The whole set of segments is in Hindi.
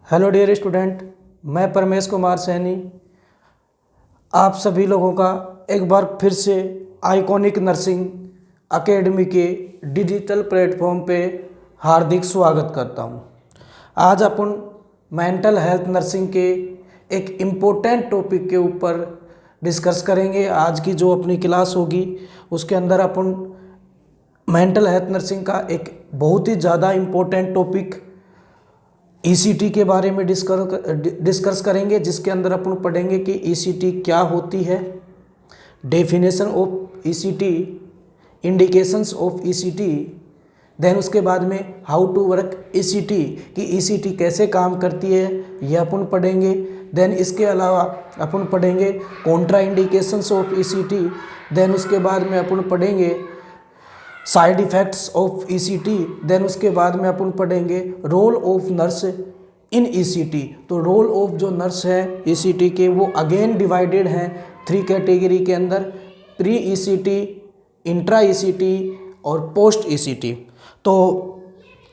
हेलो डियर स्टूडेंट, मैं परमेश कुमार सैनी आप सभी लोगों का एक बार फिर से आइकॉनिक नर्सिंग एकेडमी के डिजिटल प्लेटफॉर्म पे हार्दिक स्वागत करता हूं। आज अपन मेंटल हेल्थ नर्सिंग के एक इम्पोर्टेंट टॉपिक के ऊपर डिस्कस करेंगे। आज की जो अपनी क्लास होगी उसके अंदर अपन मेंटल हेल्थ नर्सिंग का एक बहुत ही ज़्यादा इम्पोर्टेंट टॉपिक ईसीटी के बारे में डिस्कस करेंगे, जिसके अंदर अपन पढ़ेंगे कि ईसीटी क्या होती है, definition of ECT, indications of ECT, then उसके बाद में हाउ टू वर्क ईसीटी कि ईसीटी कैसे काम करती है यह अपन पढ़ेंगे। देन इसके अलावा अपन पढ़ेंगे contra indications of ECT. Then उसके बाद में अपन पढ़ेंगे side effects of ECT. Then उसके बाद में अपन पढ़ेंगे role of nurse in ECT. तो रोल ऑफ जो नर्स है ईसीटी के वो अगेन डिवाइडेड हैं 3 कैटेगरी के अंदर, प्री ईसीटी, इंट्रा ईसीटी और पोस्ट ईसीटी। तो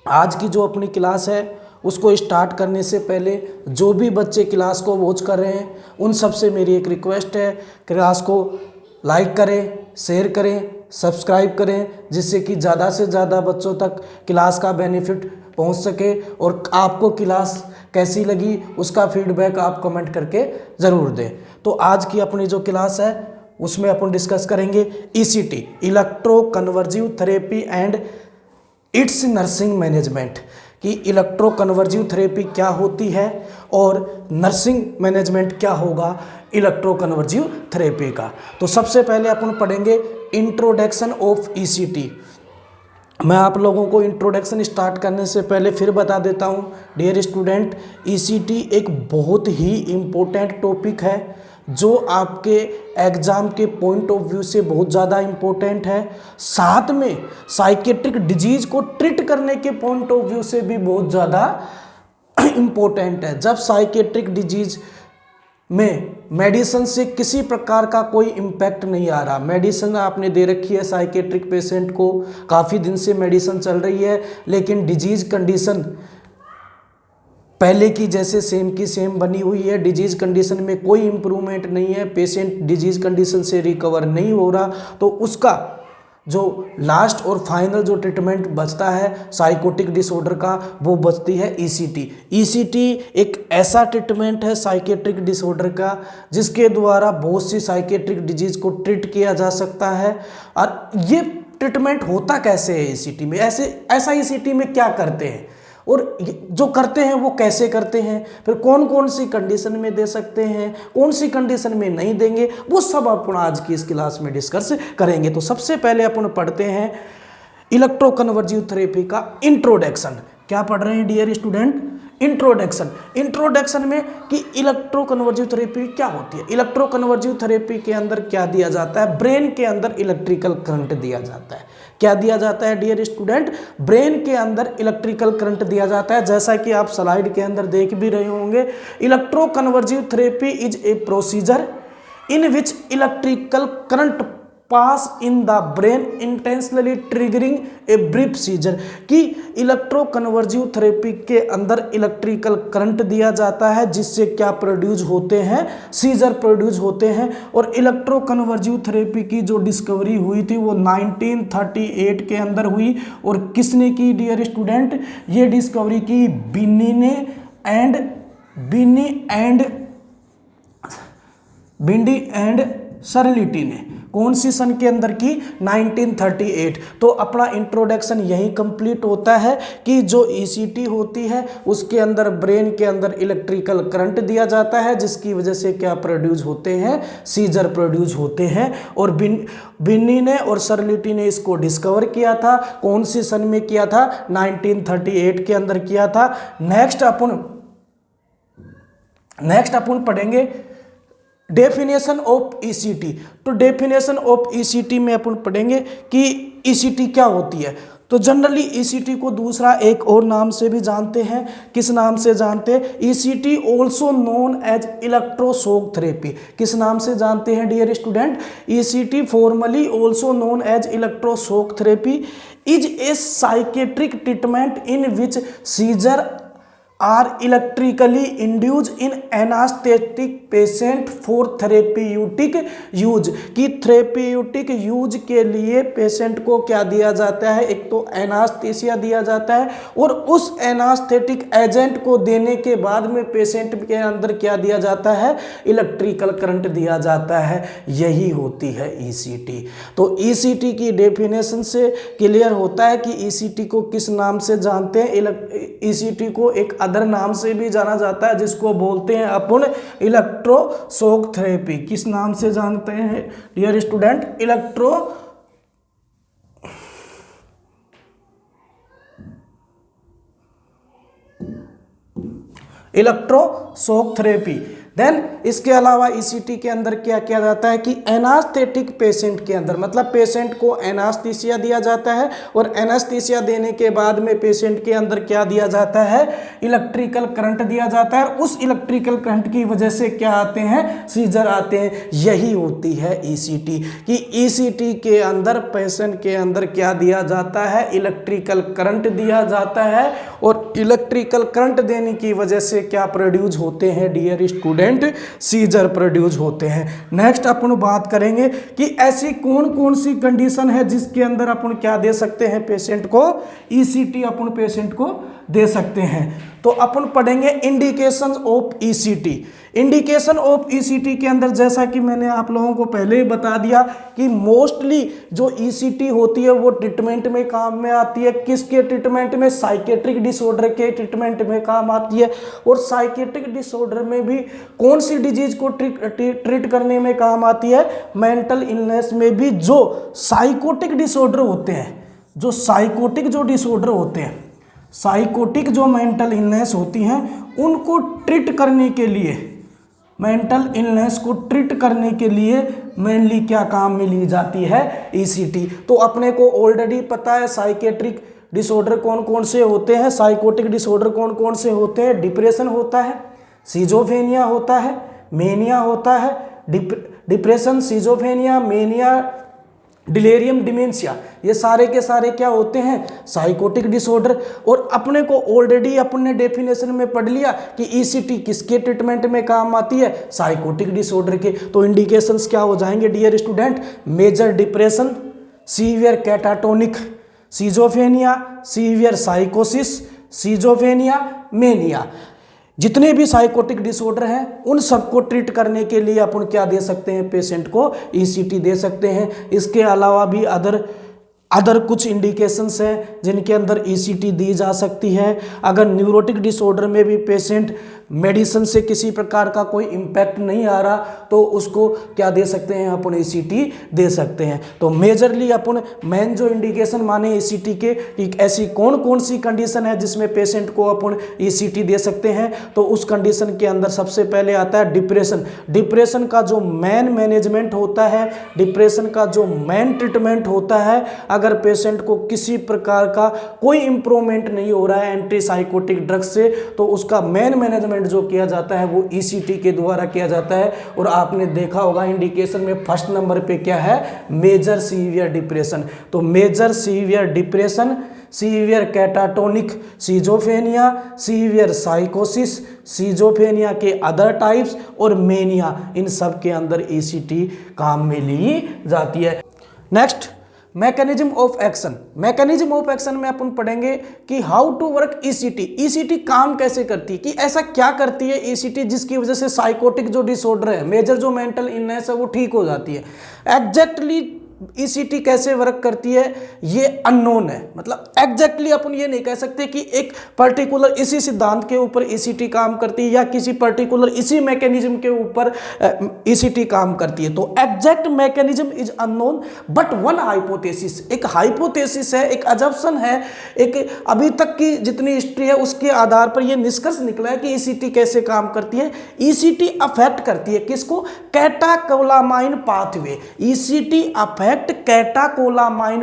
आज की जो अपनी क्लास है उसको स्टार्ट करने से पहले जो भी बच्चे क्लास को वॉच कर रहे हैं उन सब से मेरी एक रिक्वेस्ट है, क्लास को लाइक करें, शेयर करें, सब्सक्राइब करें, जिससे कि ज़्यादा से ज़्यादा बच्चों तक क्लास का बेनिफिट पहुंच सके। और आपको क्लास कैसी लगी उसका फीडबैक आप कमेंट करके ज़रूर दें। तो आज की अपनी जो क्लास है उसमें अपन डिस्कस करेंगे ECT, electro convulsive therapy and its nursing management, कि इलेक्ट्रो कन्वर्जिव थेरेपी क्या होती है और नर्सिंग मैनेजमेंट क्या होगा इलेक्ट्रो कन्वर्जिव थेरेपी का। तो सबसे पहले अपन पढ़ेंगे इंट्रोडक्शन ऑफ ईसीटी। मैं आप लोगों को इंट्रोडक्शन स्टार्ट करने से पहले फिर बता देता हूं डियर स्टूडेंट, ईसीटी एक बहुत ही इम्पोर्टेंट टॉपिक है जो आपके एग्ज़ाम के पॉइंट ऑफ व्यू से बहुत ज़्यादा इम्पोर्टेंट है, साथ में साइकेट्रिक डिजीज़ को ट्रीट करने के पॉइंट ऑफ व्यू से भी बहुत ज़्यादा इम्पोर्टेंट है। जब साइकेट्रिक डिजीज़ में मेडिसिन से किसी प्रकार का कोई इम्पैक्ट नहीं आ रहा, मेडिसिन आपने दे रखी है साइकेट्रिक पेशेंट को, काफ़ी दिन से मेडिसिन चल रही है, लेकिन डिजीज़ कंडीशन पहले की जैसे सेम की सेम बनी हुई है, डिजीज़ कंडीशन में कोई इम्प्रूवमेंट नहीं है, पेशेंट डिजीज़ कंडीशन से रिकवर नहीं हो रहा, तो उसका जो लास्ट और फाइनल जो ट्रीटमेंट बचता है साइकोटिक डिसऑर्डर का वो बचती है ईसीटी। ईसीटी एक ऐसा ट्रीटमेंट है साइकेट्रिक डिसऑर्डर का जिसके द्वारा बहुत सी साइकेट्रिक डिजीज़ को ट्रीट किया जा सकता है। और ये ट्रीटमेंट होता कैसे है ईसीटी में, ऐसा ईसीटी में क्या करते हैं और जो करते हैं वो कैसे करते हैं, फिर कौन कौन सी कंडीशन में दे सकते हैं, कौन सी कंडीशन में नहीं देंगे, वो सब अपन आज की इस क्लास में डिस्कस करेंगे। तो सबसे पहले अपन पढ़ते हैं इलेक्ट्रो कन्वर्जिव थेरेपी का इंट्रोडक्शन। क्या पढ़ रहे हैं डियर स्टूडेंट? इंट्रोडक्शन में कि इलेक्ट्रो कन्वर्जिव थेरेपी क्या होती है। इलेक्ट्रो कन्वर्जिव थेरेपी के अंदर क्या दिया जाता है, ब्रेन के अंदर इलेक्ट्रिकल करंट दिया जाता है। क्या दिया जाता है डियर स्टूडेंट? ब्रेन के अंदर इलेक्ट्रिकल करंट दिया जाता है, जैसा कि आप स्लाइड के अंदर देख भी रहे होंगे। Electro convulsive therapy is a procedure in which electrical current pass in the brain intentionally triggering a brief seizure, कि इलेक्ट्रो कन्वर्जिव थेरेपी के अंदर इलेक्ट्रिकल करंट दिया जाता है जिससे क्या प्रोड्यूस होते हैं, सीजर प्रोड्यूस होते हैं। और इलेक्ट्रो कन्वर्जिव थेरेपी की जो डिस्कवरी हुई थी वो 1938 के अंदर हुई। और किसने की डियर स्टूडेंट? ये डिस्कवरी की बिंडी एंड सरलिटी ने। कौन सी सन के अंदर की? 1938। तो अपना इंट्रोडक्शन यही कंप्लीट होता है कि जो ईसीटी होती है उसके अंदर ब्रेन के अंदर इलेक्ट्रिकल करंट दिया जाता है जिसकी वजह से क्या प्रोड्यूस होते हैं, सीजर प्रोड्यूस होते हैं। और बिन्नी ने और सरलिटी ने इसको डिस्कवर किया था। कौन सी सन में किया था? 1938 के अंदर किया था। नेक्स्ट अपन पढ़ेंगे डेफिनेशन ऑफ ईसीटी। तो डेफिनेशन ऑफ ईसीटी में अपन पढ़ेंगे कि ईसीटी क्या होती है। तो जनरली ईसीटी को दूसरा एक और नाम से भी जानते हैं। किस नाम से जानते हैं? ECT also known as electroshock therapy. किस नाम से जानते हैं dear student? ECT formally also known as electroshock therapy is a psychiatric treatment in which seizure are electrically induce in anaesthetic patient for therapeutic use, कि थेरेप्यूटिक यूज के लिए पेशेंट को क्या दिया जाता है, एक तो एनास्थेसिया दिया जाता है और उस एनास्थेटिक एजेंट को देने के बाद में पेशेंट के अंदर क्या दिया जाता है, इलेक्ट्रिकल करंट दिया जाता है। यही होती है ईसीटी। तो ईसीटी की डेफिनेशन से क्लियर होता है कि ईसीटी को किस नाम से जानते हैं। ईसीटी को एक अदर नाम से भी जाना जाता है जिसको बोलते हैं अपन इलेक्ट्रोशॉक थेरेपी। किस नाम से जानते हैं dear student, electroshock therapy. Then इसके अलावा ईसीटी के अंदर क्या किया जाता है कि एनास्थेटिक पेशेंट के अंदर, मतलब पेशेंट को एनास्थीसिया दिया जाता है और एनास्थीसिया देने के बाद में पेशेंट के अंदर क्या दिया जाता है, इलेक्ट्रिकल करंट दिया जाता है और उस इलेक्ट्रिकल करंट की वजह से क्या आते हैं, सीजर आते हैं। यही होती है ईसीटी, कि ईसीटी के अंदर पेशेंट के अंदर क्या दिया जाता है, इलेक्ट्रिकल करंट दिया जाता है और इलेक्ट्रिकल करंट देने की वजह से क्या प्रोड्यूस होते हैं डियर स्टूडेंट, सीजर प्रोड्यूस होते हैं। नेक्स्ट अपन बात करेंगे कि ऐसी कौन कौन सी कंडीशन है जिसके अंदर अपन क्या दे सकते हैं, पेशेंट को ईसीटी अपन पेशेंट को दे सकते हैं। तो अपन पढ़ेंगे indications of ECT. Indication of ECT के अंदर जैसा कि मैंने आप लोगों को पहले ही बता दिया कि मोस्टली जो ईसीटी होती है वो ट्रीटमेंट में काम में आती है। किसके ट्रीटमेंट में, साइकेट्रिक डिसऑर्डर के ट्रीटमेंट में काम आती है। और साइकेट्रिक डिसऑर्डर में भी कौन सी डिजीज को ट्रीट करने में काम आती है, मेंटल इलनेस में भी जो साइकोटिक डिसऑर्डर होते हैं, जो साइकोटिक जो डिसऑर्डर होते हैं, साइकोटिक जो मेंटल इलनेस होती हैं उनको ट्रीट करने के लिए, मेंटल इलनेस को ट्रीट करने के लिए मेनली क्या काम में ली जाती है, ईसीटी। तो अपने को ऑलरेडी पता है साइकेट्रिक डिसऑर्डर कौन कौन से होते हैं, साइकोटिक डिसऑर्डर कौन कौन से होते हैं, डिप्रेशन होता है, सिजोफ्रेनिया होता है, मेनिया होता है, depression, schizophrenia, mania, delirium, dementia, ये सारे के सारे क्या होते हैं, साइकोटिक डिसऑर्डर। और अपने को ऑलरेडी अपने डेफिनेशन में पढ़ लिया कि ईसीटी किसके ट्रीटमेंट में काम आती है, साइकोटिक डिसऑर्डर के। तो इंडिकेशंस क्या हो जाएंगे dear student, major depression, severe catatonic, schizophrenia, severe साइकोसिस, सिजोफ्रेनिया, मेनिया। जितने भी साइकोटिक डिसऑर्डर हैं उन सबको ट्रीट करने के लिए अपन क्या दे सकते हैं, पेशेंट को ईसीटी दे सकते हैं। इसके अलावा भी अदर कुछ इंडिकेशंस हैं जिनके अंदर ईसीटी दी जा सकती है। अगर न्यूरोटिक डिसऑर्डर में भी पेशेंट मेडिसिन से किसी प्रकार का कोई इम्पैक्ट नहीं आ रहा तो उसको क्या दे सकते हैं, अपन ईसीटी दे सकते हैं। तो मेजरली अपन मेन जो इंडिकेशन माने ईसीटी के कि ऐसी कौन कौन सी कंडीशन है जिसमें पेशेंट को अपन ईसीटी दे सकते हैं, तो उस कंडीशन के अंदर सबसे पहले आता है डिप्रेशन। डिप्रेशन का जो मेन मैनेजमेंट होता है, डिप्रेशन का जो मेन ट्रीटमेंट होता है, अगर पेशेंट को किसी प्रकार का कोई इंप्रूवमेंट नहीं हो रहा है एंटीसाइकोटिक ड्रग से, तो उसका मेन मैनेजमेंट जो किया जाता है वो ईसीटी के द्वारा किया जाता है। और आपने देखा होगा इंडिकेशन में फर्स्ट नंबर पे क्या है, मेजर सीवियर डिप्रेशन। तो major severe depression, severe catatonic, schizophrenia, severe साइकोसिस, सिजोफ्रेनिया के अदर टाइप्स और मेनिया, इन सब के अंदर ईसीटी काम में ली जाती है। Next, mechanism of action. Mechanism of action में अपन पढ़ेंगे कि how to work ECT. ECT काम कैसे करती है, कि ऐसा क्या करती है ईसीटी जिसकी वजह से साइकोटिक जो डिसऑर्डर है, मेजर जो मेंटल इलनेस है वो ठीक हो जाती है। एग्जैक्टली ईसीटी कैसे वर्क करती है ये अननोन है, मतलब एग्जैक्टली अपन ये नहीं कह सकते कि एक पर्टिकुलर इसी सिद्धांत के ऊपर ईसीटी काम करती है या किसी पर्टिकुलर इसी मैकेनिज्म के ऊपर ईसीटी काम करती है। तो exact mechanism is unknown but one hypothesis, एक हाइपोथेसिस है, एक अजम्पशन है, एक अभी तक की जितनी हिस्ट्री है उसके आधार पर यह निष्कर्ष निकला है कि ईसीटी कैसे काम करती है। ईसीटी अफेक्ट करती है किसको, catecholamine pathway. ECT affect catecholamine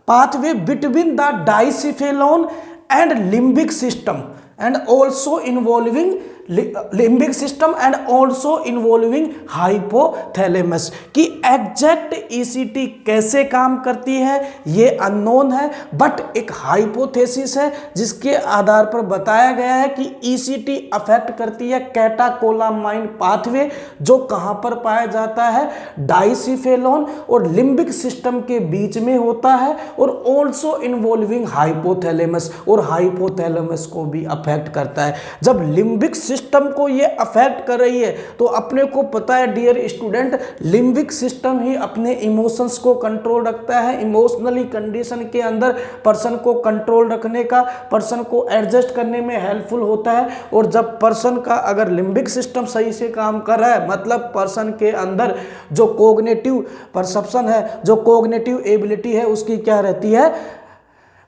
pathway between the diencephalon and limbic system and also involving limbic system and also involving hypothalamus. कि एग्जैक्ट ईसीटी कैसे काम करती है ये अननोन है, बट एक हाइपोथेसिस है जिसके आधार पर बताया गया है कि ईसीटी अफेक्ट करती है कैटाकोलामाइन पाथवे, जो कहां पर पाया जाता है, डाइसिफेलोन और लिम्बिक सिस्टम के बीच में होता है, और ऑल्सो इन्वॉल्विंग हाइपोथैलेमस, और हाइपोथैलेमस को भी अफेक्ट करता है। जब लिम्बिक सिस्टम को ये अफेक्ट कर रही है तो अपने को पता है डियर स्टूडेंट, लिम्बिक सिस्टम ही अपने इमोशंस को कंट्रोल रखता है। इमोशनली कंडीशन के अंदर पर्सन को कंट्रोल रखने का, पर्सन को एडजस्ट करने में हेल्पफुल होता है। और जब पर्सन का अगर लिम्बिक सिस्टम सही से काम कर रहा है, मतलब पर्सन के अंदर जो कोग्निटिव परसेप्शन है, जो कोग्निटिव एबिलिटी है, उसकी क्या रहती है,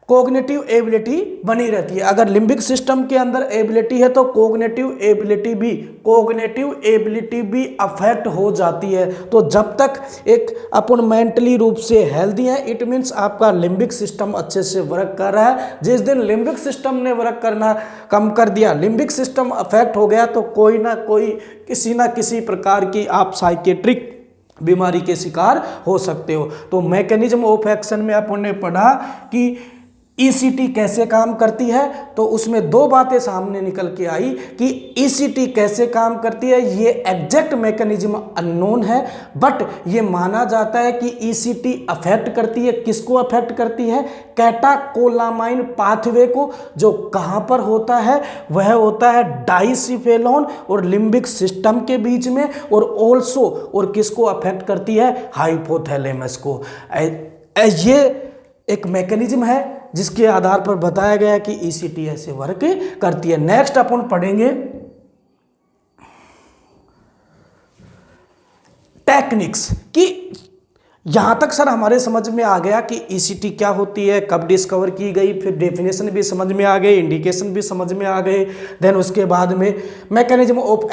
कोग्निटिव एबिलिटी बनी रहती है। अगर लिम्बिक सिस्टम के अंदर एबिलिटी है तो कोग्निटिव एबिलिटी भी अफेक्ट हो जाती है। तो जब तक एक अपन मेंटली रूप से हेल्दी है, इट मीन्स आपका लिम्बिक सिस्टम अच्छे से वर्क कर रहा है। जिस दिन लिम्बिक सिस्टम ने वर्क करना कम कर दिया, लिम्बिक सिस्टम अफेक्ट हो गया, तो कोई ना कोई किसी ना किसी प्रकार की आप साइकेट्रिक बीमारी के शिकार हो सकते हो। तो मैकेनिज्म ऑफ एक्शन में अपन ने पढ़ा कि ईसीटी कैसे काम करती है, तो उसमें दो बातें सामने निकल के आई कि ईसीटी कैसे काम करती है, ये एग्जैक्ट मैकेनिज्म अननोन है, बट ये माना जाता है कि ईसीटी अफेक्ट करती है। किसको अफेक्ट करती है, कैटाकोलामाइन पाथवे को, जो कहां पर होता है, वह होता है डाइसिफेलोन और लिम्बिक सिस्टम के बीच में, और ऑल्सो और किसको अफेक्ट करती है, हाइपोथैलेमस को। ये एक मैकेनिज्म है जिसके आधार पर बताया गया है कि ईसीटी ऐसे वर्क करती है। नेक्स्ट अपन पढ़ेंगे टेक्निक्स। कि यहां तक सर हमारे समझ में आ गया कि ईसीटी क्या होती है, कब डिस्कवर की गई, फिर डेफिनेशन भी समझ में आ गई, इंडिकेशन भी समझ में आ गए, देन उसके बाद में मैकेनिज्म ऑफ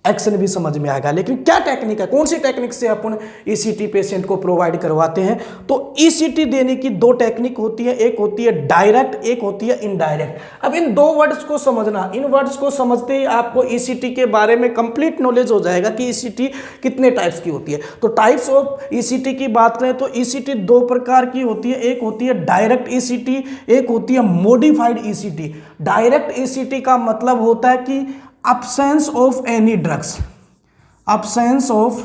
एक्शन भी समझ में आएगा। लेकिन क्या टेक्निक है, कौन सी टेक्निक से अपन ईसीटी पेशेंट को प्रोवाइड करवाते हैं, तो ईसीटी देने की दो टेक्निक होती है, एक होती है डायरेक्ट, एक होती है इनडायरेक्ट। अब इन दो वर्ड्स को समझना, इन वर्ड्स को समझते ही आपको ईसीटी के बारे में कंप्लीट नॉलेज हो जाएगा कि ईसीटी कितने टाइप्स की होती है। तो टाइप्स ऑफ ईसीटी की बात करें तो ईसीटी दो प्रकार की होती है, एक होती है डायरेक्ट ईसीटी, एक होती है मॉडिफाइड ईसीटी। डायरेक्ट ईसीटी का मतलब होता है कि absence of any drugs, absence of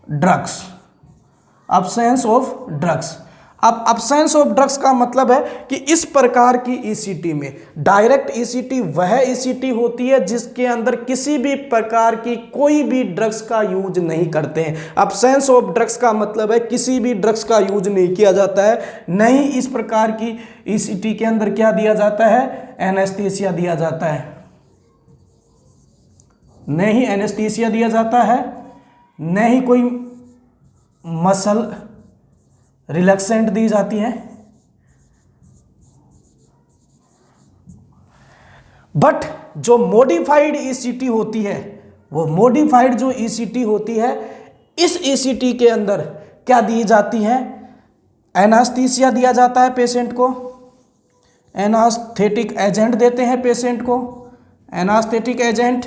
drugs, absence of drugs। अब absence of drugs का मतलब है कि इस प्रकार की ईसीटी में, डायरेक्ट ईसीटी वह ईसीटी होती है जिसके अंदर किसी भी प्रकार की कोई भी ड्रग्स का यूज नहीं करते हैं। absence of drugs का मतलब है किसी भी ड्रग्स का यूज नहीं किया जाता है, नहीं इस प्रकार की ईसीटी के अंदर क्या दिया जाता है, एनेस्थीसिया दिया जाता है, नहीं एनेस्थीसिया दिया जाता है, नहीं कोई मसल रिलैक्सेंट दी जाती है। बट जो मॉडिफाइड ईसीटी होती है, वो मॉडिफाइड जो ईसीटी होती है, इस ईसीटी के अंदर क्या दी जाती है, एनास्थीसिया दिया जाता है पेशेंट को, एनास्थेटिक एजेंट देते हैं पेशेंट को, एनास्थेटिक एजेंट।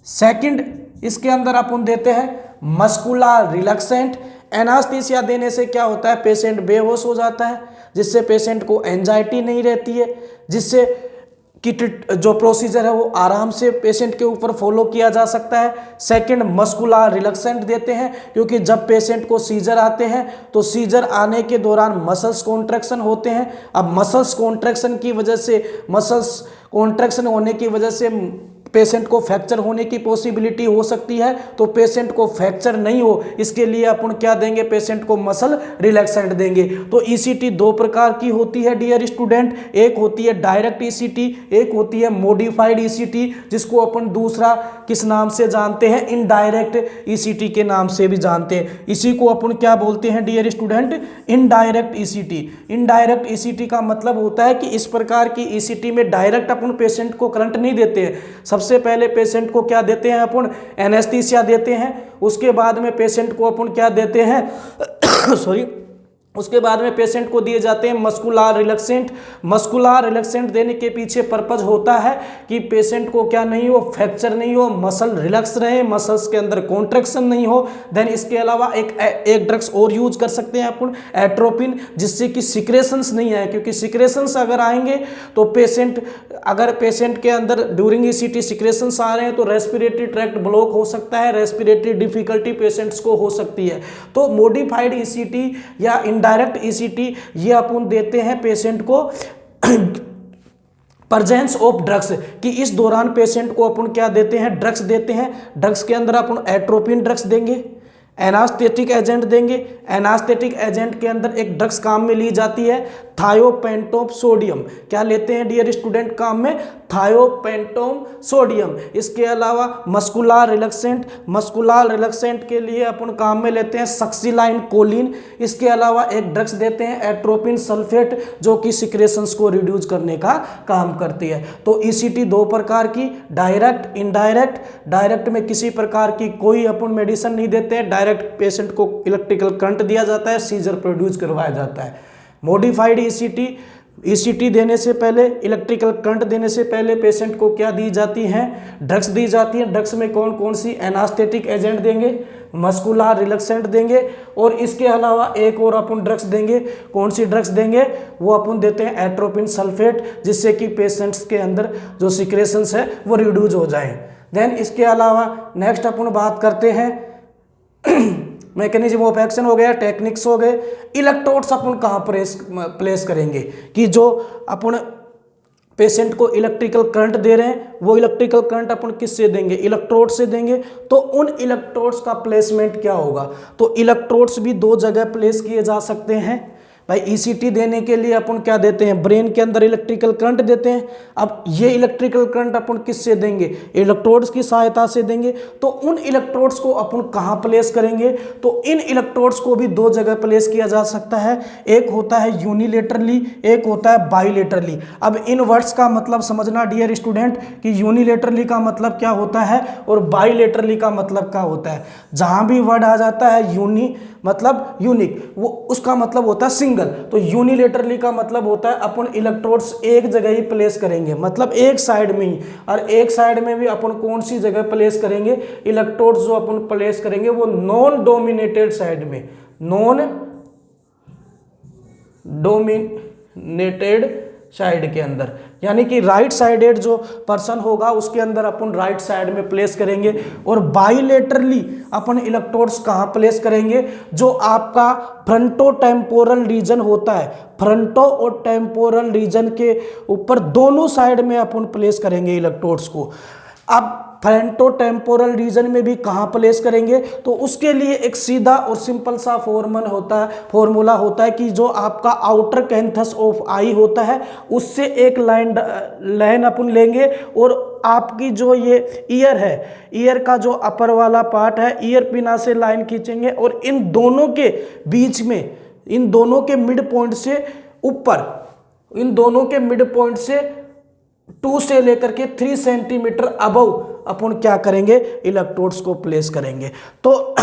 सेकंड इसके अंदर अपन देते हैं मस्कुलर रिलैक्सेंट। एनास्थीसिया देने से क्या होता है, पेशेंट बेहोश हो जाता है, जिससे पेशेंट को एंजाइटी नहीं रहती है, जिससे कि जो प्रोसीजर है वो आराम से पेशेंट के ऊपर फॉलो किया जा सकता है। सेकंड मस्कुलर रिलैक्सेंट देते हैं, क्योंकि जब पेशेंट को सीजर आते हैं तो सीजर आने के दौरान मसल्स कॉन्ट्रैक्शन होते हैं। अब मसल्स कॉन्ट्रैक्शन की वजह से, मसल्स कॉन्ट्रैक्शन होने की वजह से पेशेंट को फ्रैक्चर होने की पॉसिबिलिटी हो सकती है। तो पेशेंट को फ्रैक्चर नहीं हो, इसके लिए अपन क्या देंगे, पेशेंट को मसल रिलैक्सेंट देंगे। तो ईसीटी दो प्रकार की होती है डियर स्टूडेंट, एक होती है डायरेक्ट ईसीटी, एक होती है मॉडिफाइड ईसीटी, जिसको अपन दूसरा किस नाम से जानते हैं, इनडायरेक्ट ईसीटी के नाम से भी जानते हैं। इसी को अपन क्या बोलते हैं dear student, indirect ECT. Indirect ECT का मतलब होता है कि इस प्रकार की ईसीटी में डायरेक्ट अपन पेशेंट को करंट नहीं देते हैं। सबसे पहले पेशेंट को क्या देते हैं अपन, एनेस्थीसिया देते हैं। उसके बाद में पेशेंट को अपन क्या देते हैं सॉरी उसके बाद में पेशेंट को दिए जाते हैं मस्कुलर रिलैक्सेंट। मस्कुलर रिलैक्सेंट देने के पीछे पर्पज होता है कि पेशेंट को क्या नहीं हो, फ्रैक्चर नहीं हो, मसल रिलैक्स रहे, मसल्स के अंदर कॉन्ट्रैक्शन नहीं हो। देन इसके अलावा एक ड्रग्स और यूज कर सकते हैं अपन, एट्रोपिन, जिससे कि सिक्रेशंस नहीं आए, क्योंकि सिक्रेशंस अगर आएंगे तो अगर पेशेंट के अंदर ड्यूरिंग ईसीटी सिक्रेशंस आ रहे हैं तो रेस्पिरेटरी ट्रैक्ट ब्लॉक हो सकता है, रेस्पिरेटरी डिफिकल्टी पेशेंट्स को हो सकती है। तो मॉडिफाइड ईसीटी या इनडायरेक्ट ईसीटी ये अपन देते हैं पेशेंट को प्रेजेंस ऑफ ड्रग्स, कि इस दौरान पेशेंट को अपन क्या देते हैं, ड्रग्स देते हैं। ड्रग्स के अंदर अपन एट्रोपिन ड्रग्स देंगे, एनास्थेटिक एजेंट देंगे। एनास्थेटिक एजेंट के अंदर एक ड्रग्स काम में ली जाती है थायोपेंटोप सोडियम। क्या लेते हैं डियर स्टूडेंट काम में, थायोपेंटोप सोडियम। इसके अलावा मस्कुलर रिलैक्सेंट के लिए अपन काम में लेते हैं सक्सिलाइन कोलिन। इसके अलावा एक ड्रग्स देते हैं एट्रोपिन सल्फेट, जो कि सिक्रेशंस को रिड्यूस करने का काम करती है। तो ईसीटी दो प्रकार की, डायरेक्ट, इनडायरेक्ट। डायरेक्ट में किसी प्रकार की कोई अपन मेडिसिन नहीं देते हैं, डायरेक्ट पेशेंट को इलेक्ट्रिकल करंट दिया जाता है, सीजर प्रोड्यूस करवाया जाता है। मॉडिफाइड ईसीटी देने से पहले, इलेक्ट्रिकल करंट देने से पहले पेशेंट को क्या दी जाती हैं, ड्रग्स दी जाती हैं। ड्रग्स में कौन कौन सी, एनास्थेटिक एजेंट देंगे, मस्कुलर रिलैक्सेंट देंगे, और इसके अलावा एक और अपन ड्रग्स देंगे। कौन सी ड्रग्स देंगे, वो अपन देते हैं एट्रोपिन सल्फेट, जिससे कि पेशेंट्स के अंदर जो सिक्रेशंस है वो रिड्यूस हो जाए। देन इसके अलावा नेक्स्ट अपन बात करते हैं मैकेनिज्म ऑफ एक्शन हो गया, टेक्निक्स हो गए। इलेक्ट्रोड्स अपन कहाँ प्लेस करेंगे, कि जो अपन पेशेंट को इलेक्ट्रिकल करंट दे रहे हैं, वो इलेक्ट्रिकल करंट अपन किससे देंगे, इलेक्ट्रोड से देंगे। तो उन इलेक्ट्रोड्स का प्लेसमेंट क्या होगा, तो इलेक्ट्रोड्स भी दो जगह प्लेस किए जा सकते हैं। भाई ईसीटी देने के लिए अपन क्या देते हैं, ब्रेन के अंदर इलेक्ट्रिकल करंट देते हैं। अब ये इलेक्ट्रिकल करंट अपन किससे देंगे, इलेक्ट्रोड्स की सहायता से देंगे। तो उन इलेक्ट्रोड्स को अपन कहाँ प्लेस करेंगे, तो इन इलेक्ट्रोड्स को भी दो जगह प्लेस किया जा सकता है। एक होता है यूनिलेटरली, एक होता है बाइलेटरली। अब इन वर्ड्स का मतलब समझना डियर स्टूडेंट, कि यूनिलेटरली का मतलब क्या होता है और बाइलेटरली का मतलब क्या होता है। जहां भी वर्ड आ जाता है यूनी मतलब यूनिक, वो उसका मतलब होता है सिंगल। तो यूनिलेटरली का मतलब होता है अपन इलेक्ट्रोड्स एक जगह ही प्लेस करेंगे, मतलब एक साइड में ही। और एक साइड में भी अपन कौन सी जगह प्लेस करेंगे, इलेक्ट्रोड्स जो अपन प्लेस करेंगे वो नॉन डोमिनेटेड साइड में, नॉन डोमिनेटेड साइड के अंदर, यानी कि राइट साइडेड जो पर्सन होगा उसके अंदर अपन राइट साइड में प्लेस करेंगे। और बाइलेटरली अपन इलेक्ट्रोड्स कहाँ प्लेस करेंगे, जो आपका फ्रंटो टेम्पोरल रीजन होता है, फ्रंटो और टेम्पोरल रीजन के ऊपर दोनों साइड में अपन प्लेस करेंगे इलेक्ट्रोड्स को। अब फ्रंटो टेम्पोरल रीजन में भी कहाँ प्लेस करेंगे, तो उसके लिए एक सीधा और सिंपल सा फॉर्मूला होता है कि जो आपका आउटर कैंथस ऑफ आई होता है उससे एक लाइन अपन लेंगे, और आपकी जो ये ईयर है, ईयर का जो अपर वाला पार्ट है, ईयर पिना से लाइन खींचेंगे, और इन दोनों के बीच में, इन दोनों के मिड पॉइंट से ऊपर, इन दोनों के मिड पॉइंट से 2 से लेकर के 3 सेंटीमीटर अबव अपन क्या करेंगे, इलेक्ट्रोड्स को प्लेस करेंगे। तो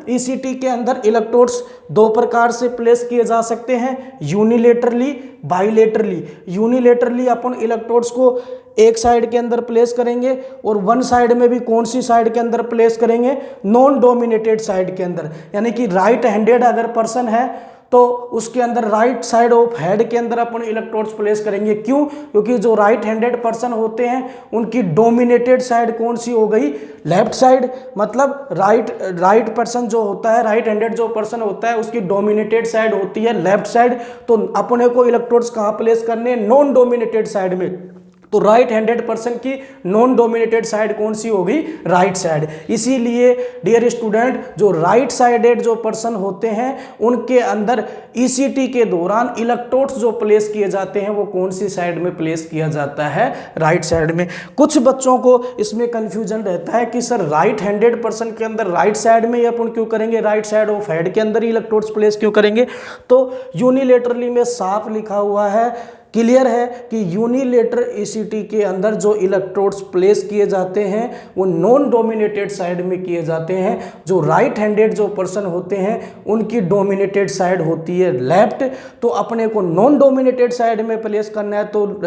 ईसीटी के अंदर इलेक्ट्रोड्स दो प्रकार से प्लेस किए जा सकते हैं, यूनिलेटरली, बाइलेटरली। यूनिलेटरली अपन इलेक्ट्रोड्स को एक साइड के अंदर प्लेस करेंगे, और वन साइड में भी कौन सी साइड के अंदर प्लेस करेंगे, नॉन डोमिनेटेड साइड के अंदर। यानी कि राइट हैंडेड अगर पर्सन है तो उसके अंदर राइट साइड ऑफ हेड के अंदर अपन इलेक्ट्रोड्स प्लेस करेंगे। क्यों, क्योंकि जो राइट हैंडेड पर्सन होते हैं उनकी डोमिनेटेड साइड कौन सी हो गई, लेफ्ट साइड। मतलब राइट पर्सन जो होता है, राइट हैंडेड जो पर्सन होता है उसकी डोमिनेटेड साइड होती है लेफ्ट साइड। तो अपने को इलेक्ट्रोड्स कहाँ प्लेस करने, नॉन डोमिनेटेड साइड में। तो राइट हैंडेड पर्सन की नॉन डोमिनेटेड साइड कौन सी होगी, राइट साइड। इसीलिए डियर स्टूडेंट, जो राइट साइडेड जो पर्सन होते हैं उनके अंदर ईसीटी के दौरान इलेक्ट्रोड्स जो प्लेस किए जाते हैं वो कौन सी साइड में प्लेस किया जाता है, राइट साइड में। कुछ बच्चों को इसमें कंफ्यूजन रहता है कि सर राइट हैंडेड पर्सन के अंदर राइट साइड में ही अपन क्यों करेंगे, राइट साइड ऑफ हेड के अंदर ही इलेक्ट्रोड्स प्लेस क्यों करेंगे। तो यूनिलेटरली में साफ लिखा हुआ है क्लियर है कि यूनिलेटरल ईसीटी के अंदर जो इलेक्ट्रोड्स प्लेस किए जाते हैं वो नॉन डोमिनेटेड साइड में किए जाते हैं। जो राइट हैंडेड जो पर्सन होते हैं उनकी डोमिनेटेड साइड होती है लेफ्ट, तो अपने को नॉन डोमिनेटेड साइड में प्लेस करना है, तो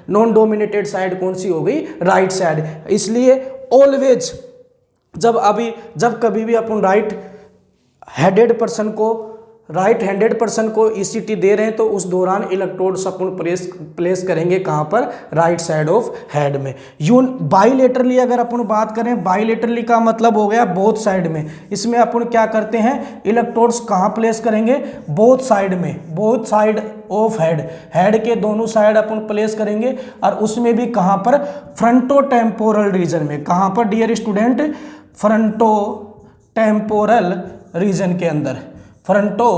नॉन डोमिनेटेड साइड कौन सी हो गई? Right side. इसलिए ऑलवेज जब कभी भी अपन राइट हैंडेड पर्सन को ईसीटी दे रहे हैं तो उस दौरान इलेक्ट्रोड्स अपन प्लेस करेंगे कहां पर? राइट साइड ऑफ हेड में। बाइलेटरली अगर अपन बात करें, बाइलेटरली का मतलब हो गया बोथ साइड में। इसमें अपन क्या करते हैं? इलेक्ट्रोड्स कहां प्लेस करेंगे? बोथ साइड में, बोथ साइड ऑफ हेड के दोनों साइड अपन प्लेस करेंगे, और उसमें भी कहां पर? फ्रंटो टेम्पोरल रीजन में। कहां पर dear student? Fronto temporal region के अंदर, फ्रंटो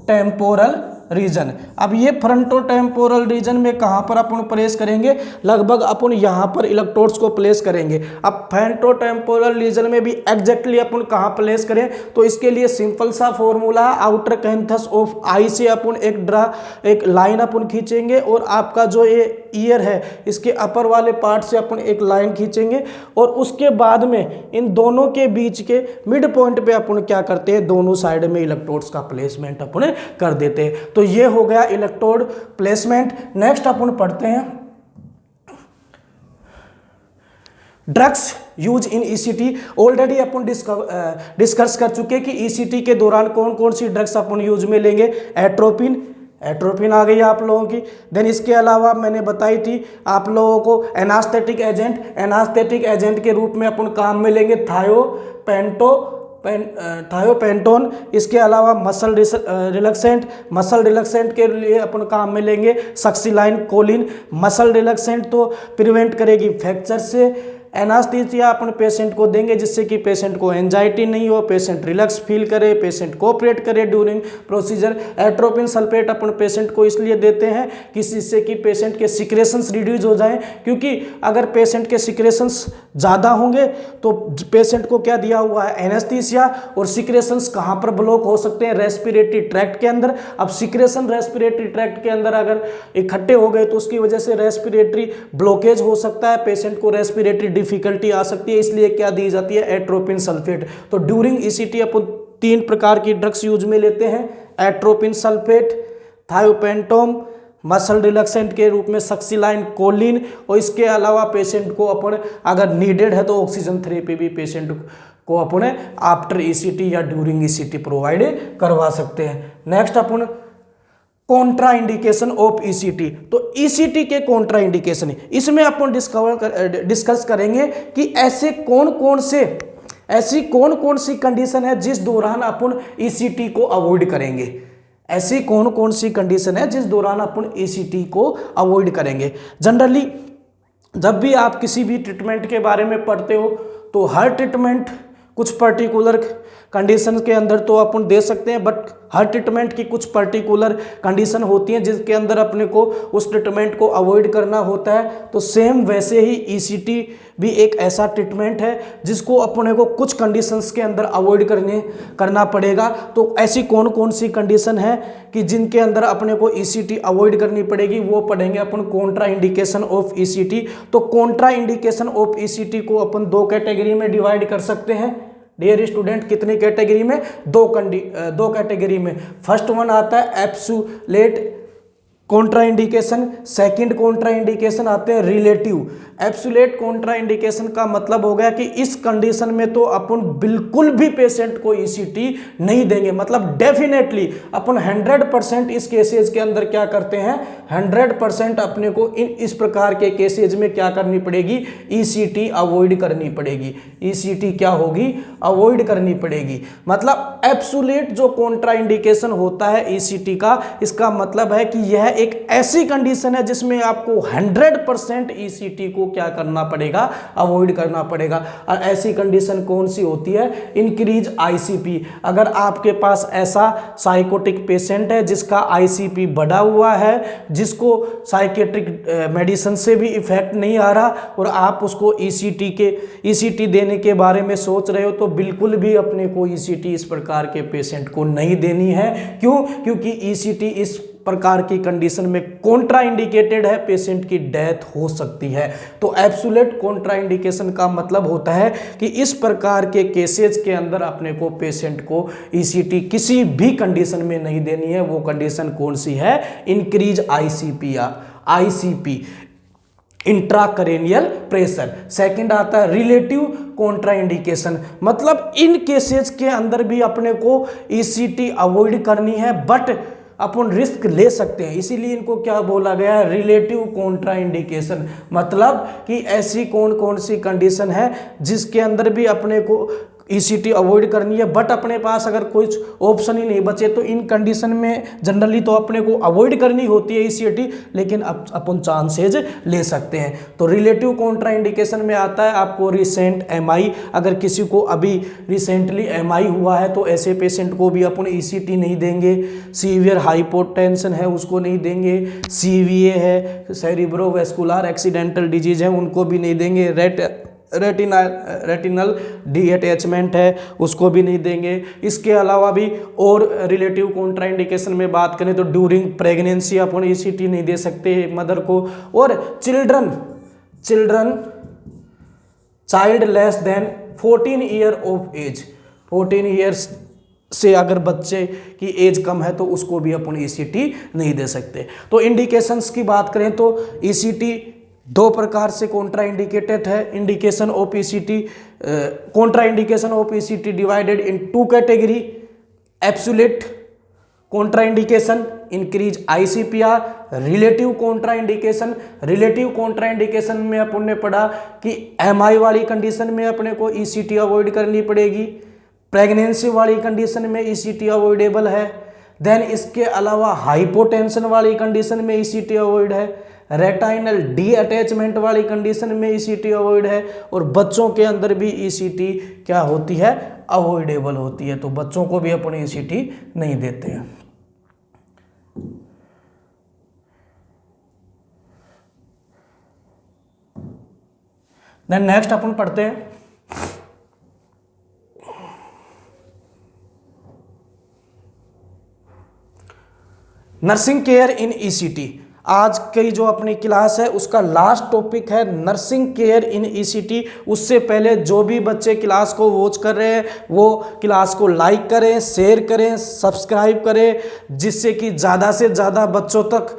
टेम्पोरल रीजन। अब ये फ्रंटो टेम्पोरल रीजन में कहां पर अपन प्लेस करेंगे? लगभग अपन यहां पर इलेक्ट्रोड्स को प्लेस करेंगे। अब फ्रंटो टेम्पोरल रीजन में भी एग्जैक्टली अपन कहां प्लेस करें? तो इसके लिए सिंपल सा फॉर्मूला, आउटर कैंथस ऑफ आई से अपन एक लाइन अपन खींचेंगे, और आपका जो ये ईयर है इसके अपर वाले पार्ट से अपन एक लाइन खींचेंगे, और उसके बाद में इन दोनों के बीच के मिड पॉइंट पे अपन क्या करते हैं? दोनों साइड में इलेक्ट्रोड्स का प्लेसमेंट अपन कर देते हैं। तो ये हो गया इलेक्ट्रोड प्लेसमेंट। नेक्स्ट अपन पढ़ते हैं drugs use in ECT. Already upon discuss कर चुके कि ईसीटी के दौरान कौन कौन सी ड्रग्स अपन यूज में लेंगे। एट्रोपिन आ गई आप लोगों की। देन इसके अलावा मैंने बताई थी आप लोगों को एनास्थेटिक एजेंट के रूप में अपन काम में लेंगे थायोपेंटोन। इसके अलावा मसल रिलैक्सेंट के लिए अपन काम में लेंगे सक्सिलाइन कोलिन। मसल रिलैक्सेंट तो प्रिवेंट करेगी फ्रैक्चर से। एनास्थीसिया अपन पेशेंट को देंगे जिससे कि पेशेंट को एंजाइटी नहीं हो, पेशेंट रिलैक्स फील करे, पेशेंट कोऑपरेट करे ड्यूरिंग प्रोसीजर। एट्रोपिन सल्फेट अपन पेशेंट को इसलिए देते हैं कि जिससे कि पेशेंट के सिक्रेशंस रिड्यूस हो जाएं, क्योंकि अगर पेशेंट के सिक्रेशंस ज़्यादा होंगे तो पेशेंट को क्या दिया हुआ है? एनास्थीसिया। और सिक्रेशंस कहाँ पर ब्लॉक हो सकते हैं? रेस्पिरेटरी ट्रैक्ट के अंदर। अब सिक्रेशन रेस्पिरेटरी ट्रैक्ट के अंदर अगर इकट्ठे हो गए तो उसकी वजह से रेस्पिरेटरी ब्लॉकेज हो सकता है, पेशेंट को रेस्पिरेटरी डिफिकल्टी आ सकती है, इसलिए क्या दी जाती है? Atropine sulphate. तो ड्यूरिंग ईसीटी अपन 3 प्रकार की ड्रग्स यूज में लेते हैं, एट्रोपिन सल्फेट, थायोपेंटोम, मसल रिलैक्सेंट के रूप में सक्सिलाइन कोलिन, और इसके अलावा पेशेंट को अपन अगर नीडेड है तो ऑक्सीजन थेरेपी भी पेशेंट को अपन आफ्टर ईसीटी या ड्यूरिंग ईसीटी प्रोवाइड करवा सकते हैं। Next upon Contra indication of ECT. तो ईसीटी के कॉन्ट्रा इंडिकेशन, इसमें अपन डिस्कस करेंगे कि ऐसी कौन कौन सी कंडीशन है जिस दौरान अपन ईसीटी को अवॉइड करेंगे। ऐसी कौन कौन सी कंडीशन है जिस दौरान अपन ईसीटी को अवॉइड करेंगे। जनरली जब भी आप किसी भी ट्रीटमेंट के बारे में पढ़ते हो तो हर ट्रीटमेंट कुछ पर्टिकुलर कंडीशन के अंदर तो अपन दे सकते हैं, बट हर ट्रीटमेंट की कुछ पर्टिकुलर कंडीशन होती हैं जिसके अंदर अपने को उस ट्रीटमेंट को अवॉइड करना होता है। तो सेम वैसे ही ईसीटी भी एक ऐसा ट्रीटमेंट है जिसको अपने को कुछ कंडीशंस के अंदर अवॉइड करना पड़ेगा। तो ऐसी कौन कौन सी कंडीशन है कि जिनके अंदर अपने को ईसीटी अवॉइड करनी पड़ेगी, वो पढ़ेंगे अपन कॉन्ट्रा इंडिकेशन ऑफ ईसीटी। तो कॉन्ट्रा इंडिकेशन ऑफ ईसीटी को अपन 2 कैटेगरी में डिवाइड कर सकते हैं। डियर स्टूडेंट, कितनी कैटेगरी में? 2 कैटेगरी में। फर्स्ट वन आता है absolute contra indication, second Contra indication आते हैं रिलेटिव। एब्सोल्यूट कॉन्ट्रा इंडिकेशन का मतलब हो गया कि इस कंडीशन में तो अपन बिल्कुल भी पेशेंट को ईसीटी नहीं देंगे, मतलब डेफिनेटली अपन 100% इस केसेज के अंदर क्या करते हैं? 100% अपने को इस प्रकार के केसेज में क्या करनी पड़ेगी? ईसीटी अवॉइड करनी पड़ेगी। ईसीटी क्या होगी? अवॉइड करनी पड़ेगी। मतलब एब्सोल्यूट जो कॉन्ट्रा इंडिकेशन होता है ईसीटी का, इसका मतलब है कि यह एक ऐसी कंडीशन है जिसमें आपको 100% ईसीटी को क्या करना पड़ेगा? अवॉइड करना पड़ेगा। और ऐसी कंडीशन कौन सी होती है? Increase ICP. अगर आपके पास ऐसा साइकोटिक पेशेंट है जिसका आईसीपी बढ़ा हुआ है, जिसको साइकेट्रिक मेडिसिन से भी इफेक्ट नहीं आ रहा, और आप उसको ईसीटी देने के बारे में सोच रहे हो, तो बिल्कुल भी अपने को ईसीटी इस प्रकार के पेशेंट को नहीं देनी है। क्यों? क्योंकि ईसीटी इस प्रकार की कंडीशन में कॉन्ट्रा इंडिकेटेड है, पेशेंट की डेथ हो सकती है। तो एब्सोल्यूट कॉन्ट्रा इंडिकेशन का मतलब होता है कि इस प्रकार के केसेस के अंदर अपने को पेशेंट को ईसीटी किसी भी कंडीशन में नहीं देनी है। वो कंडीशन कौन सी है? इंक्रीज आईसीपी या आईसीपी, इंट्राकरेनियल प्रेशर। सेकंड आता है रिलेटिव कॉन्ट्राइंडिकेशन, मतलब इन केसेस के अंदर भी अपने को ईसीटी अवॉइड करनी है, बट अपन रिस्क ले सकते हैं, इसीलिए इनको क्या बोला गया है? Relative contraindication. मतलब कि ऐसी कौन कौन सी कंडीशन है जिसके अंदर भी अपने को ईसीटी अवॉइड करनी है, बट अपने पास अगर कुछ ऑप्शन ही नहीं बचे तो इन कंडीशन में जनरली तो अपने को अवॉइड करनी होती है ईसीटी, लेकिन अपन चांसेज ले सकते हैं। तो रिलेटिव कॉन्ट्राइंडिकेशन में आता है आपको रिसेंट एमआई। अगर किसी को अभी रिसेंटली एमआई हुआ है तो ऐसे पेशेंट को भी अपन ईसीटी नहीं देंगे। सीवियर हाइपोटेंशन है उसको नहीं देंगे। सीवीए है, सेरिब्रोवैस्कुलर एक्सीडेंटल डिजीज है, उनको भी नहीं देंगे। रेटिनल डीअटैचमेंट है उसको भी नहीं देंगे। इसके अलावा भी और रिलेटिव कॉन्ट्राइंडिकेशन में बात करें तो ड्यूरिंग प्रेगनेंसी अपन ईसीटी नहीं दे सकते मदर को। और child less than 14 year of age, 14 years से अगर बच्चे की एज कम है तो उसको भी अपन ईसीटी नहीं दे सकते। तो इंडिकेशंस की बात करें तो ईसीटी दो प्रकार से कॉन्ट्रा इंडिकेटेड है। Indication of ECT, contra indication of ECT divided in two category. Absolute contra indication, increase ICPR. Relative contra indication, relative contra indication में अपन ने पढ़ा कि एमआई वाली कंडीशन में अपने को ईसीटी अवॉइड करनी पड़ेगी। प्रेगनेंसी वाली कंडीशन में ईसीटी अवॉइडेबल है। देन इसके अलावा हाइपोटेंशन वाली कंडीशन में ईसीटी अवॉइड है। रेटाइनल डी अटैचमेंट वाली कंडीशन में ईसीटी अवॉइड है। और बच्चों के अंदर भी ईसीटी क्या होती है? अवॉइडेबल होती है। तो बच्चों को भी अपन ईसीटी नहीं देते हैं। देन नेक्स्ट अपन पढ़ते हैं नर्सिंग केयर इन ईसीटी। आज की जो अपनी क्लास है उसका लास्ट टॉपिक है नर्सिंग केयर इन ईसीटी। उससे पहले जो भी बच्चे क्लास को वॉच कर रहे हैं वो क्लास को लाइक करें, शेयर करें, सब्सक्राइब करें, जिससे कि ज़्यादा से ज़्यादा बच्चों तक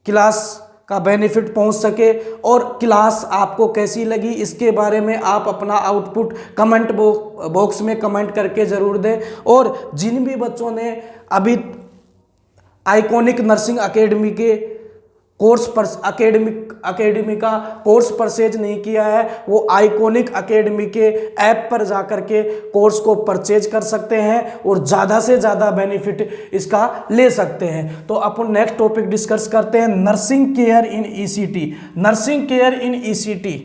क्लास का बेनिफिट पहुंच सके। और क्लास आपको कैसी लगी इसके बारे में आप अपना आउटपुट कमेंट बॉक्स में कमेंट करके ज़रूर दें। और जिन भी बच्चों ने अभी आइकॉनिक नर्सिंग एकेडमी के अकेडमी का कोर्स परचेज नहीं किया है वो आइकॉनिक एकेडमी के ऐप पर जाकर के कोर्स को परचेज कर सकते हैं और ज़्यादा से ज़्यादा बेनिफिट इसका ले सकते हैं। तो अपन नेक्स्ट टॉपिक डिस्कस करते हैं नर्सिंग केयर इन ईसीटी। नर्सिंग केयर इन ईसीटी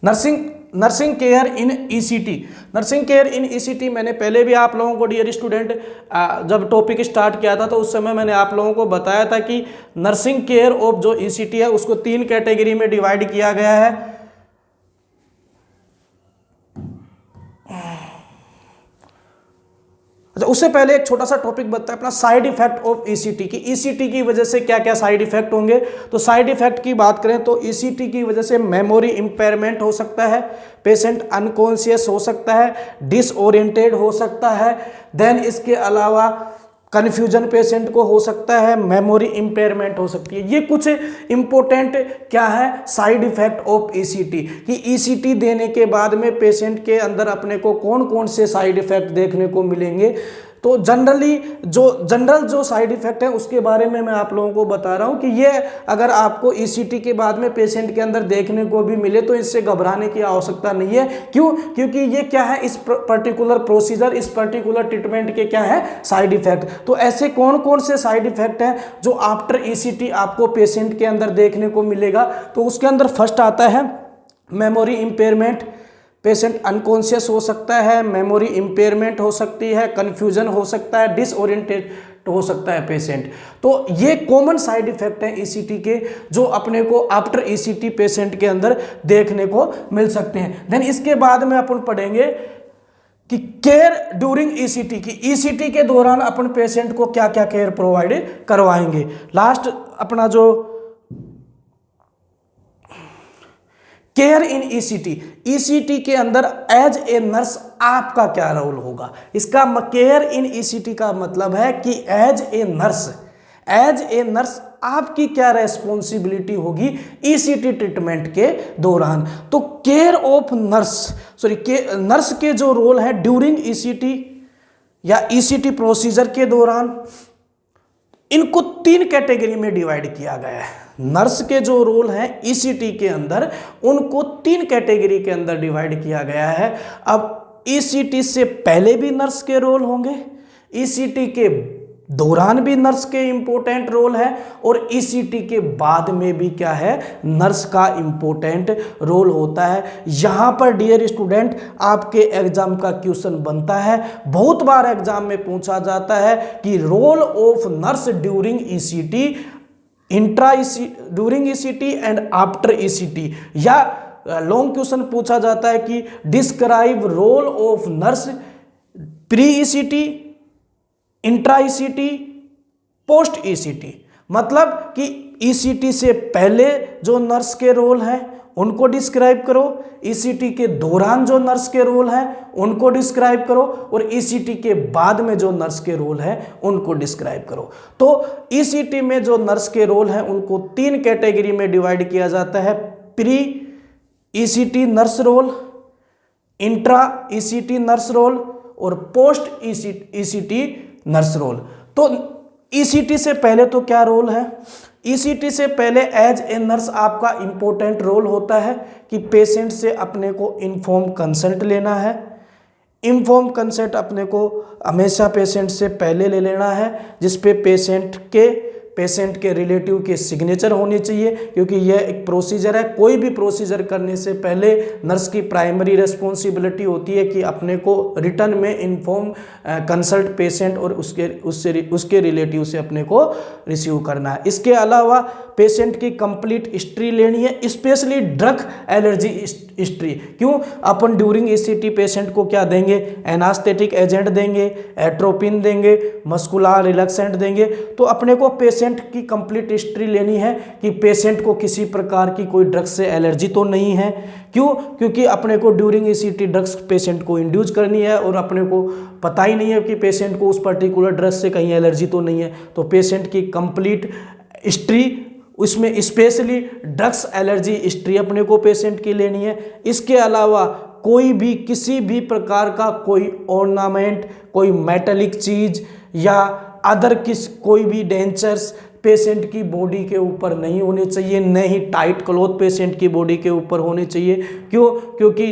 नर्सिंग केयर इन ईसीटी। नर्सिंग केयर इन ईसीटी मैंने पहले भी आप लोगों को डियर स्टूडेंट जब टॉपिक स्टार्ट किया था तो उस समय मैंने आप लोगों को बताया था कि नर्सिंग केयर ऑफ जो ईसीटी है उसको 3 कैटेगरी में डिवाइड किया गया है। अच्छा, उससे पहले एक छोटा सा टॉपिक बताता है अपना साइड इफेक्ट ऑफ ईसीटी की ईसीटी की वजह से क्या क्या साइड इफेक्ट होंगे। तो साइड इफेक्ट की बात करें तो ईसीटी की वजह से मेमोरी इंपेयरमेंट हो सकता है, पेशेंट अनकॉन्शियस हो सकता है, डिसओरिएंटेड हो सकता है। देन इसके अलावा कन्फ्यूजन पेशेंट को हो सकता है, मेमोरी इंपेयरमेंट हो सकती है। ये कुछ इंपॉर्टेंट क्या है साइड इफेक्ट ऑफ ईसीटी कि ईसीटी देने के बाद में पेशेंट के अंदर अपने को कौन कौन से साइड इफेक्ट देखने को मिलेंगे। तो जनरल जो साइड इफेक्ट है उसके बारे में मैं आप लोगों को बता रहा हूं कि ये अगर आपको ईसीटी के बाद में पेशेंट के अंदर देखने को भी मिले तो इससे घबराने की आवश्यकता नहीं है। क्यों? क्योंकि ये क्या है इस पर्टिकुलर प्रोसीजर, इस पर्टिकुलर ट्रीटमेंट के क्या है साइड इफेक्ट। तो ऐसे कौन कौन से साइड इफेक्ट हैं जो आफ्टर ईसीटी आपको पेशेंट के अंदर देखने को मिलेगा। तो उसके अंदर फर्स्ट आता है मेमोरी इंपेयरमेंट, पेशेंट अनकॉन्शियस हो सकता है, मेमोरी इंपेयरमेंट हो सकती है, कन्फ्यूजन हो सकता है, हो सकता है पेशेंट। तो ये कॉमन साइड इफेक्ट है ईसीटी के, जो अपने को आफ्टर ईसीटी पेशेंट के अंदर देखने को मिल सकते हैं। देन इसके बाद में अपन पढ़ेंगे कि केयर ड्यूरिंग ईसीटी की, ईसीटी के दौरान अपन पेशेंट को क्या क्या केयर प्रोवाइड करवाएंगे। लास्ट अपना जो केयर इन ईसीटी, ईसीटी के अंदर एज ए नर्स आपका क्या रोल होगा। इसका केयर इन ईसीटी का मतलब है कि एज ए नर्स आपकी क्या रेस्पॉन्सिबिलिटी होगी ईसीटी ट्रीटमेंट के दौरान। तो केयर ऑफ नर्स के जो रोल है ड्यूरिंग ईसीटी या ईसीटी प्रोसीजर के दौरान, इनको 3 कैटेगरी में डिवाइड किया गया है। नर्स के जो रोल हैं ईसीटी के अंदर, उनको 3 कैटेगरी के अंदर डिवाइड किया गया है। अब ईसीटी से पहले भी नर्स के रोल होंगे, ईसीटी के दौरान भी नर्स के इंपॉर्टेंट रोल है, और ईसीटी के बाद में भी क्या है, नर्स का इंपॉर्टेंट रोल होता है। यहां पर डियर स्टूडेंट आपके एग्जाम का क्वेश्चन बनता है, बहुत बार एग्जाम में पूछा जाता है कि role of nurse during ECT, during ECT and after ECT, या लॉन्ग क्वेश्चन पूछा जाता है कि describe role of nurse pre ECT, intra ECT, post ECT. मतलब कि ईसीटी से पहले जो नर्स के रोल हैं उनको डिस्क्राइब करो, ईसीटी के दौरान जो नर्स के रोल हैं उनको डिस्क्राइब करो, और ईसीटी के बाद में जो नर्स के रोल हैं उनको डिस्क्राइब करो। तो ईसीटी में जो नर्स के रोल हैं उनको 3 कैटेगरी में डिवाइड किया जाता है, pre ECT nurse role, intra ECT nurse role, और पोस्ट ईसीटी नर्स रोल। तो ईसीटी से पहले तो क्या रोल है, ईसीटी से पहले एज ए नर्स आपका इंपॉर्टेंट रोल होता है कि पेशेंट से अपने को इन्फॉर्म कंसेंट लेना है। इन्फॉर्म कंसेंट अपने को हमेशा पेशेंट से पहले ले लेना है, जिस पे पेशेंट के रिलेटिव के सिग्नेचर होनी चाहिए, क्योंकि यह एक प्रोसीजर है। कोई भी प्रोसीजर करने से पहले नर्स की प्राइमरी रिस्पॉन्सिबिलिटी होती है कि अपने को रिटर्न में इन्फॉर्म कंसल्ट पेशेंट और उसके रिलेटिव से अपने को रिसीव करना है। इसके अलावा पेशेंट की कंप्लीट हिस्ट्री लेनी है, स्पेशली ड्रग एलर्जी हिस्ट्री। क्यों, अपन ड्यूरिंग ईसीटी पेशेंट को क्या देंगे, एनास्थेटिक एजेंट देंगे, एट्रोपिन देंगे, मस्कुलर रिलैक्सेंट देंगे। तो अपने को पेशेंट की कंप्लीट हिस्ट्री लेनी है कि पेशेंट को किसी प्रकार की कोई ड्रग से एलर्जी तो नहीं है। क्यों, क्योंकि अपने को ड्यूरिंग ईसीटी ड्रग्स पेशेंट को इंड्यूस करनी है, और अपने को पता ही नहीं है कि पेशेंट को उस पर्टिकुलर ड्रग से कहीं एलर्जी तो नहीं है। तो पेशेंट की कंप्लीट हिस्ट्री, उसमें स्पेशली ड्रग्स एलर्जी हिस्ट्री अपने को पेशेंट की लेनी है। इसके अलावा कोई भी किसी भी प्रकार का कोई ऑर्नामेंट, कोई मेटालिक चीज या अदर कोई भी डेंचर्स पेशेंट की बॉडी के ऊपर नहीं होने चाहिए, न ही टाइट क्लॉथ पेशेंट की बॉडी के ऊपर होने चाहिए। क्यों, क्योंकि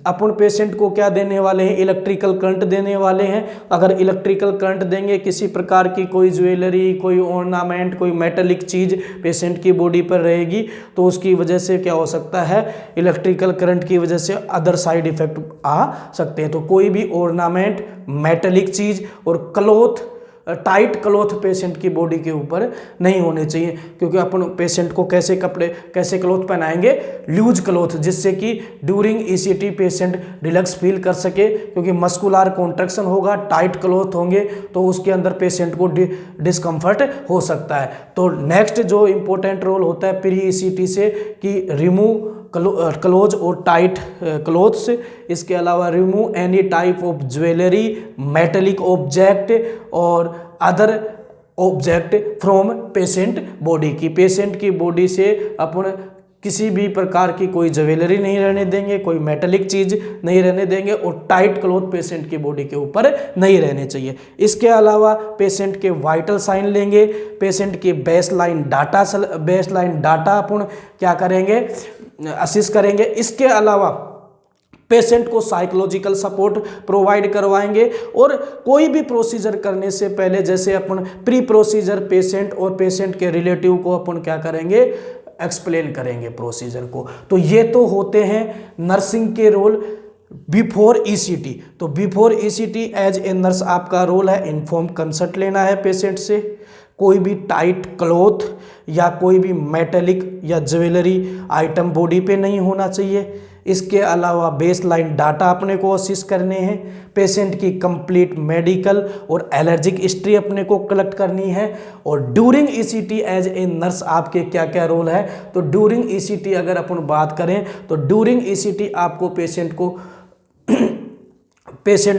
अपन पेशेंट को क्या देने वाले हैं, इलेक्ट्रिकल करंट देने वाले हैं। अगर इलेक्ट्रिकल करंट देंगे, किसी प्रकार की कोई ज्वेलरी, कोई ऑर्नामेंट, कोई मेटालिक चीज़ पेशेंट की बॉडी पर रहेगी, तो उसकी वजह से क्या हो सकता है, इलेक्ट्रिकल करंट की वजह से अदर साइड इफेक्ट आ सकते हैं। तो कोई भी ऑर्नामेंट, मेटालिक चीज़ और क्लॉथ, टाइट क्लॉथ पेशेंट की बॉडी के ऊपर नहीं होने चाहिए। क्योंकि अपन पेशेंट को कैसे क्लॉथ पहनाएंगे, लूज क्लॉथ, जिससे कि during ECT patient relax feel कर सके। क्योंकि मस्कुलर कॉन्ट्रैक्शन होगा, टाइट क्लॉथ होंगे, तो उसके अंदर पेशेंट को डिस्कम्फर्ट हो सकता है। तो नेक्स्ट जो इंपॉर्टेंट रोल होता है प्री ईसीटी से कि रिमूव क्लोज और टाइट क्लोथ्स। इसके अलावा remove any type of jewellery, metallic object और other object from patient body की। पेशेंट की बॉडी से अपन किसी भी प्रकार की कोई ज्वेलरी नहीं रहने देंगे, कोई मेटेलिक चीज़ नहीं रहने देंगे, और टाइट क्लॉथ पेशेंट की बॉडी के ऊपर नहीं रहने चाहिए। इसके अलावा पेशेंट के वाइटल साइन लेंगे, पेशेंट के बेसलाइन डाटा अपन क्या करेंगे, असिस्ट करेंगे। इसके अलावा पेशेंट को साइकोलॉजिकल सपोर्ट प्रोवाइड करवाएंगे, और कोई भी प्रोसीजर करने से पहले जैसे अपन प्री प्रोसीजर पेशेंट और पेशेंट के रिलेटिव को अपन क्या करेंगे, एक्सप्लेन करेंगे प्रोसीजर को। तो ये तो होते हैं नर्सिंग के रोल। Before ECT. तो before ECT as a nurse आपका रोल है इन्फॉर्म कंसल्ट लेना है पेशेंट से, कोई भी टाइट क्लॉथ या कोई भी मेटेलिक या ज्वेलरी आइटम बॉडी पे नहीं होना चाहिए। इसके अलावा बेसलाइन डाटा अपने को असिस्ट करने हैं, पेशेंट की कंप्लीट मेडिकल और एलर्जिक हिस्ट्री अपने को कलेक्ट करनी है। और during ECT as a nurse आपके क्या क्या रोल है, तो ड्यूरिंग ईसीटी अगर अपन बात करें तो ड्यूरिंग ईसीटी आपको पेशेंट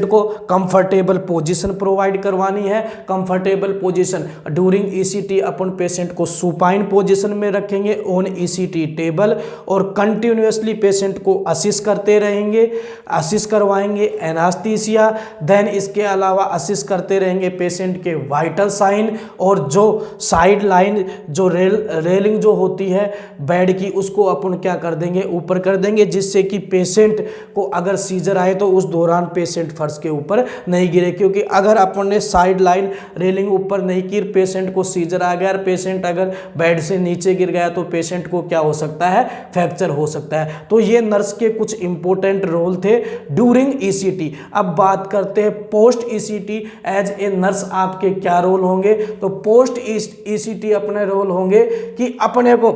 को कंफर्टेबल पोजीशन प्रोवाइड करवानी है। कंफर्टेबल पोजीशन ड्यूरिंग ईसीटी अपन पेशेंट को सुपाइन पोजीशन में रखेंगे ऑन ईसीटी टेबल, और कंटिन्यूअसली पेशेंट को असिस्ट करते रहेंगे, असिस्ट करवाएंगे एनास्थीसिया। देन इसके अलावा असिस्ट करते रहेंगे पेशेंट के वाइटल साइन, और जो साइड लाइन जो रेलिंग जो होती है बेड की, उसको अपन क्या कर देंगे, ऊपर कर देंगे, जिससे कि पेशेंट को अगर सीजर आए तो उस दौरान पेशेंट फर्श के ऊपर नहीं गिरे। क्योंकि अगर अपन ने साइड लाइन रेलिंग ऊपर नहीं की, पेशेंट को सीजर आ गया और पेशेंट अगर बेड से नीचे गिर गया तो पेशेंट को क्या हो सकता है, फ्रैक्चर हो सकता है। तो ये नर्स के कुछ इंपॉर्टेंट रोल थे ड्यूरिंग ईसीटी। अब बात करते हैं post ECT as a nurse आपके क्या रोल होंगे। तो पोस्ट ईसीटी अपने रोल होंगे कि अपने को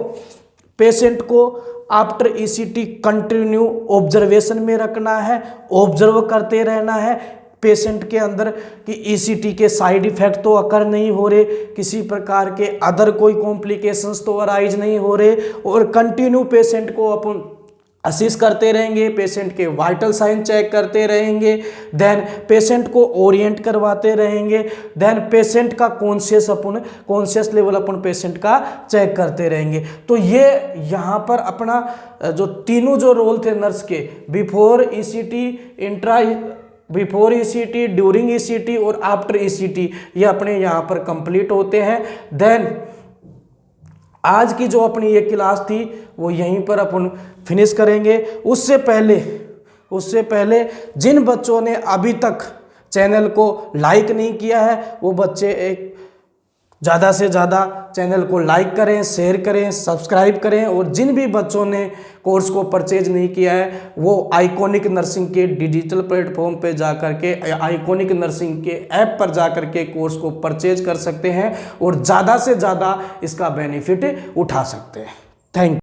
पेशेंट को आफ्टर ईसीटी कंटिन्यू ऑब्जर्वेशन में रखना है, ऑब्जर्व करते रहना है पेशेंट के अंदर कि ईसीटी के साइड इफेक्ट तो अकर नहीं हो रहे, किसी प्रकार के अदर कोई कॉम्प्लिकेशंस तो अराइज नहीं हो रहे, और कंटिन्यू पेशेंट को अपन असिस्ट करते रहेंगे, पेशेंट के वाइटल साइन चेक करते रहेंगे, देन पेशेंट को ओरिएंट करवाते रहेंगे, देन पेशेंट का कॉन्शियस लेवल अपन पेशेंट का चेक करते रहेंगे। तो ये यहाँ पर अपना जो तीनों जो रोल थे नर्स के, बिफोर ईसीटी, ड्यूरिंग ईसीटी और आफ्टर ईसीटी, ये अपने यहाँ पर कंप्लीट होते हैं। देन आज की जो अपनी ये क्लास थी वो यहीं पर अपन फिनिश करेंगे। उससे पहले जिन बच्चों ने अभी तक चैनल को लाइक नहीं किया है, वो बच्चे एक ज़्यादा से ज़्यादा चैनल को लाइक करें, शेयर करें, सब्सक्राइब करें। और जिन भी बच्चों ने कोर्स को परचेज नहीं किया है, वो आइकॉनिक नर्सिंग के डिजिटल प्लेटफॉर्म पे जाकर के, आइकॉनिक नर्सिंग के ऐप पर जाकर के कोर्स को परचेज कर सकते हैं और ज़्यादा से ज़्यादा इसका बेनिफिट उठा सकते हैं। Thank you.